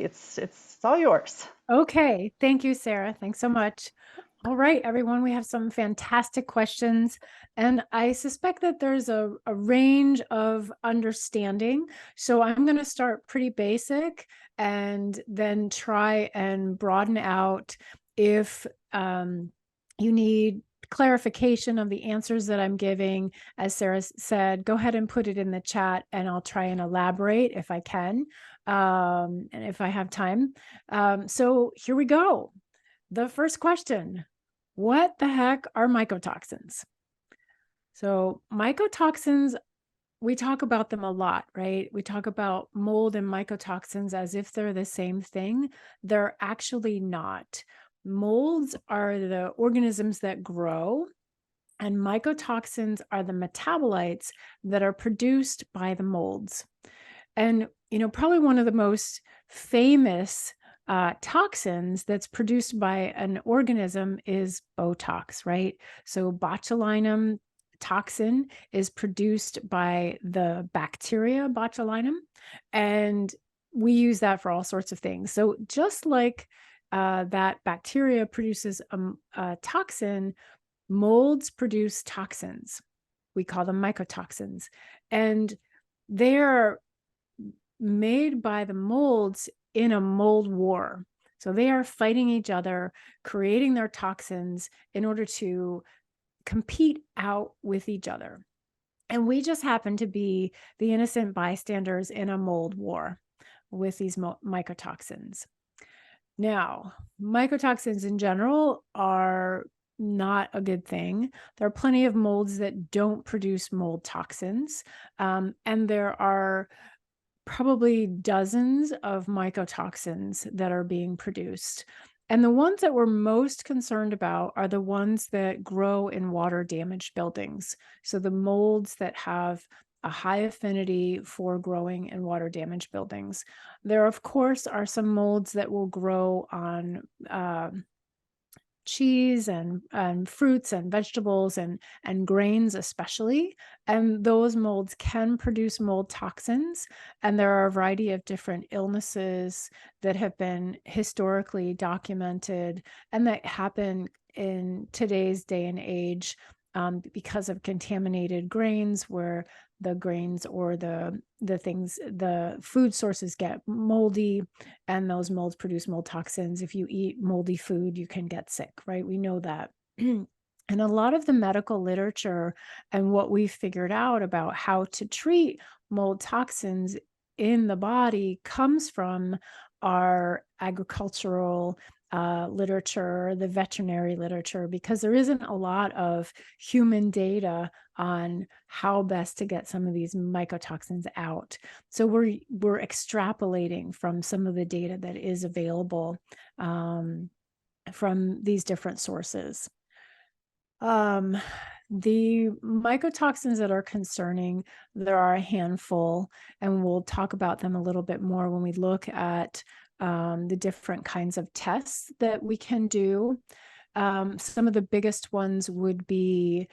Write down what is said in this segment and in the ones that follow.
It's all yours. Okay, thank you, Sarah. Thanks so much. All right, everyone, we have some fantastic questions, and I suspect that there's a range of understanding. So I'm going to start pretty basic and then try and broaden out if you need clarification of the answers that I'm giving. As Sarah said, go ahead and put it in the chat and I'll try and elaborate if I can, and if I have time. So here we go. The first question, what the heck are mycotoxins? So mycotoxins, we talk about them a lot, right? We talk about mold and mycotoxins as if they're the same thing. They're actually not. Molds are the organisms that grow, and mycotoxins are the metabolites that are produced by the molds. And, probably one of the most famous toxins that's produced by an organism is Botox, right? So botulinum toxin is produced by the bacteria botulinum, and we use that for all sorts of things. So just like that bacteria produces a toxin, molds produce toxins. We call them mycotoxins. And they're made by the molds in a mold war. So they are fighting each other, creating their toxins in order to compete out with each other. And we just happen to be the innocent bystanders in a mold war with these mycotoxins. Now, mycotoxins in general are not a good thing. There are plenty of molds that don't produce mold toxins, and there are probably dozens of mycotoxins that are being produced. And the ones that we're most concerned about are the ones that grow in water damaged buildings. So the molds that have a high affinity for growing in water damaged buildings. There, of course, are some molds that will grow on cheese and fruits and vegetables and grains especially, and those molds can produce mold toxins. And there are a variety of different illnesses that have been historically documented and that happen in today's day and age, because of contaminated grains, where the grains or the food sources get moldy, and those molds produce mold toxins. If you eat moldy food, you can get sick, right? We know that. And a lot of the medical literature and what we've figured out about how to treat mold toxins in the body comes from our agricultural literature, the veterinary literature, because there isn't a lot of human data on how best to get some of these mycotoxins out. So we're extrapolating from some of the data that is available from these different sources. The mycotoxins that are concerning, there are a handful, and we'll talk about them a little bit more when we look at the different kinds of tests that we can do. Some of the biggest ones would be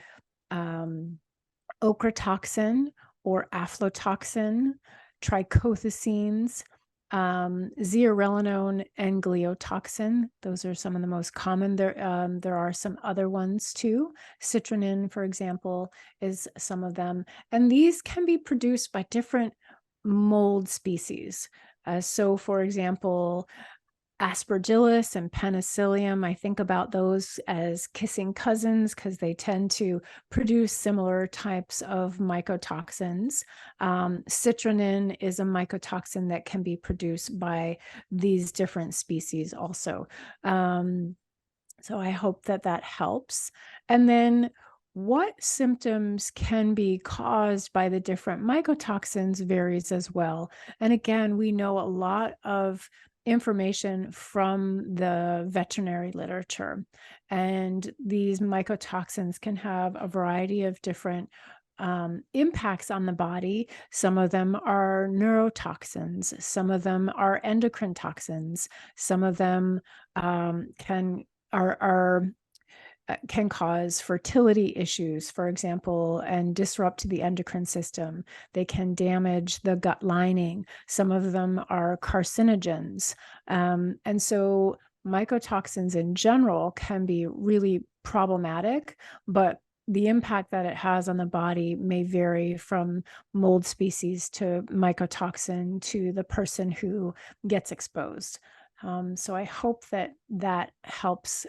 ochratoxin or aflatoxin, trichothecenes, zearalenone, and gliotoxin. Those are some of the most common. There are some other ones too. Citrinin, for example, is some of them. And these can be produced by different mold species. So, for example, Aspergillus and Penicillium, I think about those as kissing cousins because they tend to produce similar types of mycotoxins. Citrinin is a mycotoxin that can be produced by these different species also. So I hope that that helps. And then what symptoms can be caused by the different mycotoxins varies as well. And again, we know a lot of information from the veterinary literature. And these mycotoxins can have a variety of different impacts on the body. Some of them are neurotoxins, some of them are endocrine toxins, some of them are can cause fertility issues, for example, and disrupt the endocrine system. They can damage the gut lining. Some of them are carcinogens. And so mycotoxins in general can be really problematic, but the impact that it has on the body may vary from mold species to mycotoxin to the person who gets exposed. So I hope that that helps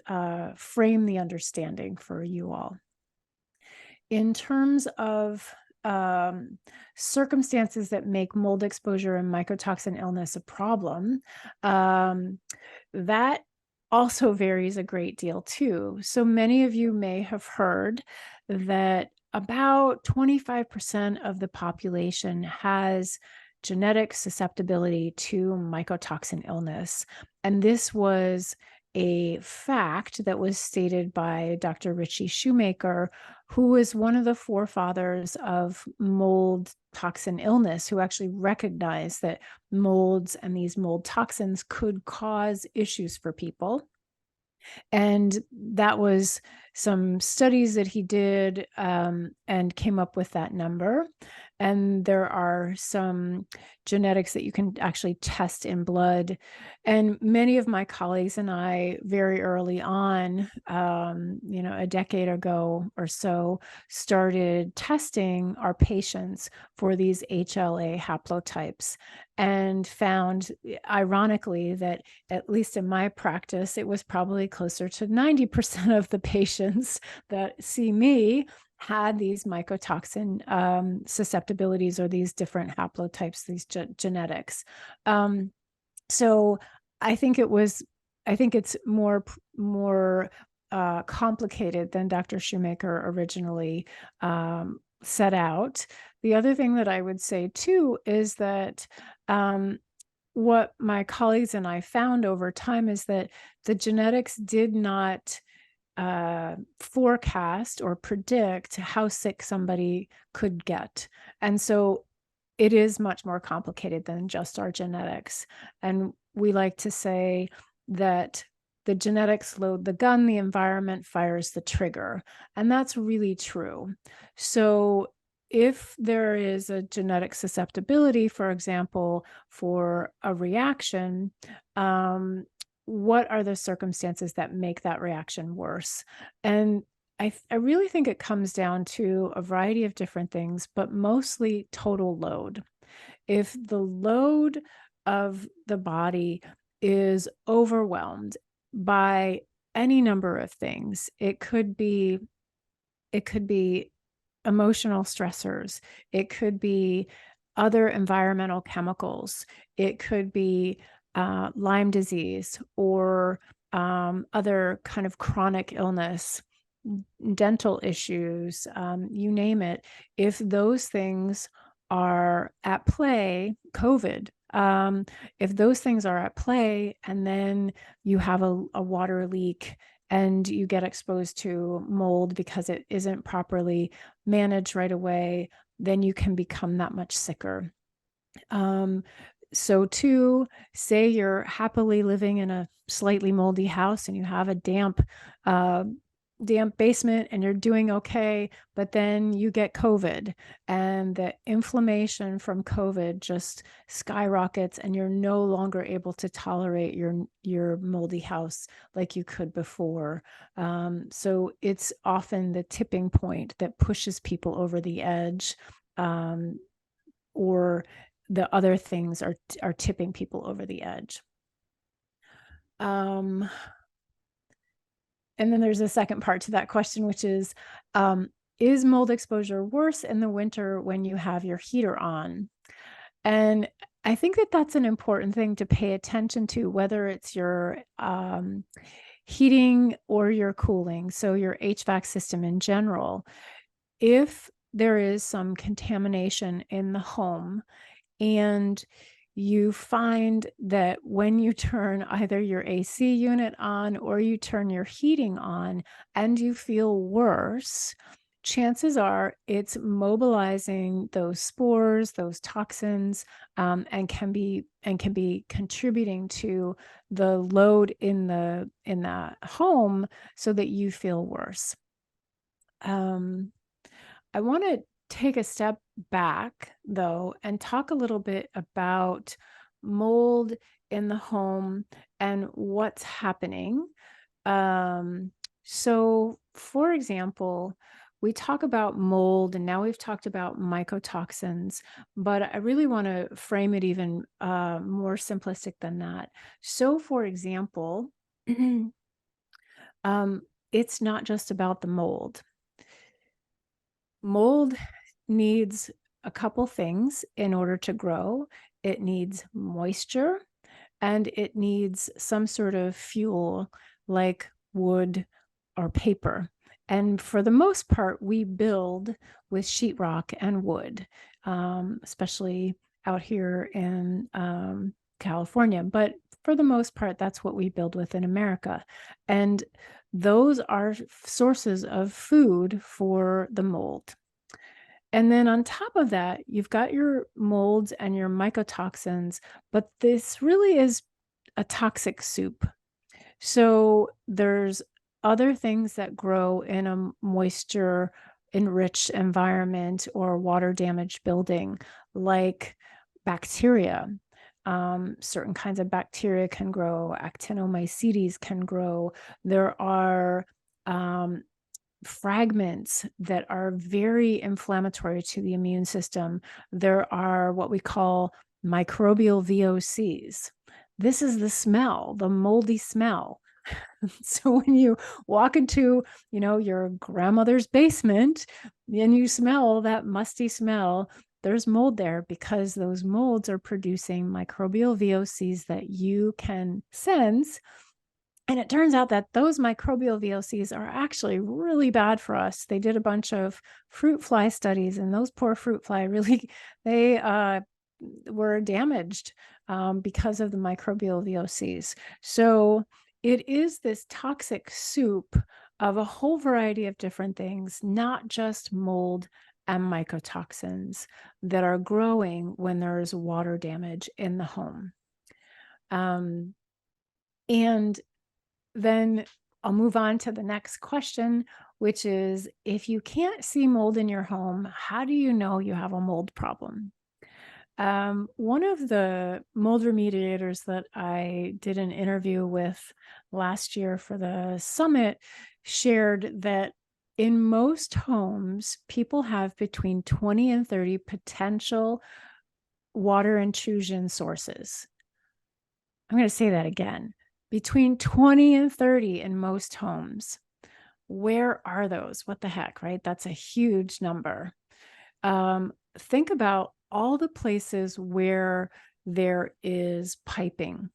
frame the understanding for you all. In terms of circumstances that make mold exposure and mycotoxin illness a problem, that also varies a great deal too. So many of you may have heard that about 25% of the population has genetic susceptibility to mycotoxin illness. And this was a fact that was stated by Dr. Richie Shoemaker, who was one of the forefathers of mold toxin illness, who actually recognized that molds and these mold toxins could cause issues for people. And that was some studies that he did and came up with that number. And there are some genetics that you can actually test in blood. And many of my colleagues and I, very early on, a decade ago or so, started testing our patients for these HLA haplotypes and found, ironically, that at least in my practice, it was probably closer to 90% of the patients that see me had these mycotoxin susceptibilities or these different haplotypes, these genetics. So I think it's more complicated than Dr. Shoemaker originally set out. The other thing that I would say too is that what my colleagues and I found over time is that the genetics did not forecast or predict how sick somebody could get. And so it is much more complicated than just our genetics. And we like to say that the genetics load the gun, the environment fires the trigger. And that's really true. So if there is a genetic susceptibility, for example, for a reaction, what are the circumstances that make that reaction worse? And I really think it comes down to a variety of different things, but mostly total load. If the load of the body is overwhelmed by any number of things, it could be emotional stressors, it could be other environmental chemicals, it could be Lyme disease or other kind of chronic illness, dental issues, you name it. If those things are at play, COVID, if those things are at play, and then you have a water leak and you get exposed to mold because it isn't properly managed right away, then you can become that much sicker. So too, say you're happily living in a slightly moldy house and you have a damp basement and you're doing okay, but then you get COVID and the inflammation from COVID just skyrockets and you're no longer able to tolerate your moldy house like you could before. So it's often the tipping point that pushes people over the edge, or the other things are tipping people over the edge. And then there's a second part to that question, which is mold exposure worse in the winter when you have your heater on? And I think that that's an important thing to pay attention to, whether it's your heating or your cooling, so your HVAC system in general. If there is some contamination in the home, and you find that when you turn either your AC unit on or you turn your heating on and you feel worse, chances are it's mobilizing those spores, those toxins, and can be contributing to the load in the home so that you feel worse. Um, I want to take a step back, though, and talk a little bit about mold in the home and what's happening. Um, so, for example, we talk about mold, and now we've talked about mycotoxins, but I really want to frame it even more simplistic than that. So, for example, um, it's not just about the mold. Mold needs a couple things in order to grow. It needs moisture and it needs some sort of fuel like wood or paper. And for the most part, we build with sheetrock and wood, especially out here in California. But for the most part, that's what we build with in America. And those are sources of food for the mold. And then on top of that, you've got your molds and your mycotoxins, but this really is a toxic soup. So there's other things that grow in a moisture enriched environment or water damaged building, like bacteria. Certain kinds of bacteria can grow, actinomycetes can grow. There are um, fragments that are very inflammatory to the immune system. There are what we call microbial VOCs. This is the smell, the moldy smell. So when you walk into, your grandmother's basement and you smell that musty smell, there's mold there because those molds are producing microbial VOCs that you can sense. And it turns out that those microbial VOCs are actually really bad for us. They did a bunch of fruit fly studies, and those poor fruit fly really, they were damaged because of the microbial VOCs. So it is this toxic soup of a whole variety of different things, not just mold and mycotoxins that are growing when there's water damage in the home. And then I'll move on to the next question, which is, if you can't see mold in your home, how do you know you have a mold problem? One of the mold remediators that I did an interview with last year for the summit shared that in most homes, people have between 20 and 30 potential water intrusion sources. I'm going to say that again. Between 20 and 30 in most homes. Where are those? What the heck, right? That's a huge number. Think about all the places where there is piping.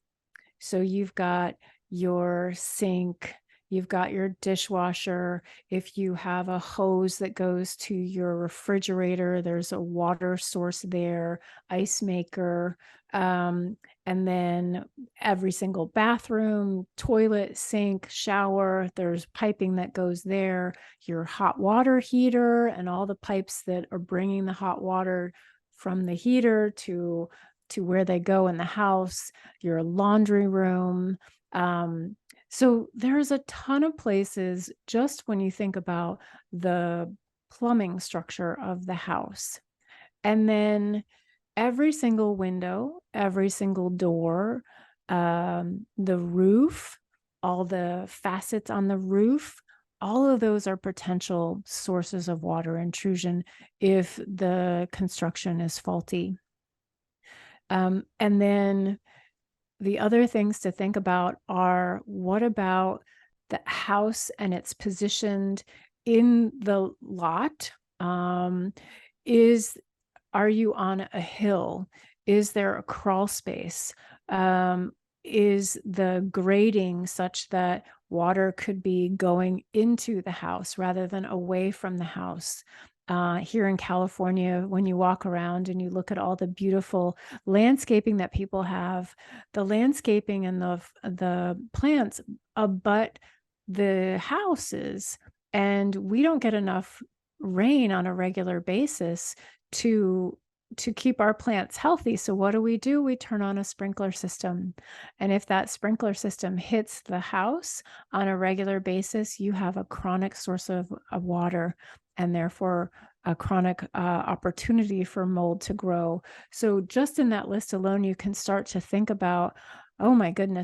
So you've got your sink, you've got your dishwasher. If you have a hose that goes to your refrigerator, there's a water source there, ice maker, and then every single bathroom, toilet, sink, shower, there's piping that goes there, your hot water heater and all the pipes that are bringing the hot water from the heater to where they go in the house, your laundry room. So there's a ton of places just when you think about the plumbing structure of the house. And then every single window, every single door, the roof, all the facets on the roof, all of those are potential sources of water intrusion if the construction is faulty. And then the other things to think about are, what about the house and it's positioned in the lot? Are you on a hill? Is there a crawl space? Is the grading such that water could be going into the house rather than away from the house? Here in California, when you walk around and you look at all the beautiful landscaping that people have, the landscaping and the plants abut the houses, and we don't get enough rain on a regular basis to keep our plants healthy. So what do? We turn on a sprinkler system. And if that sprinkler system hits the house on a regular basis, you have a chronic source of water, and therefore a chronic opportunity for mold to grow. So just in that list alone, you can start to think about, oh my goodness,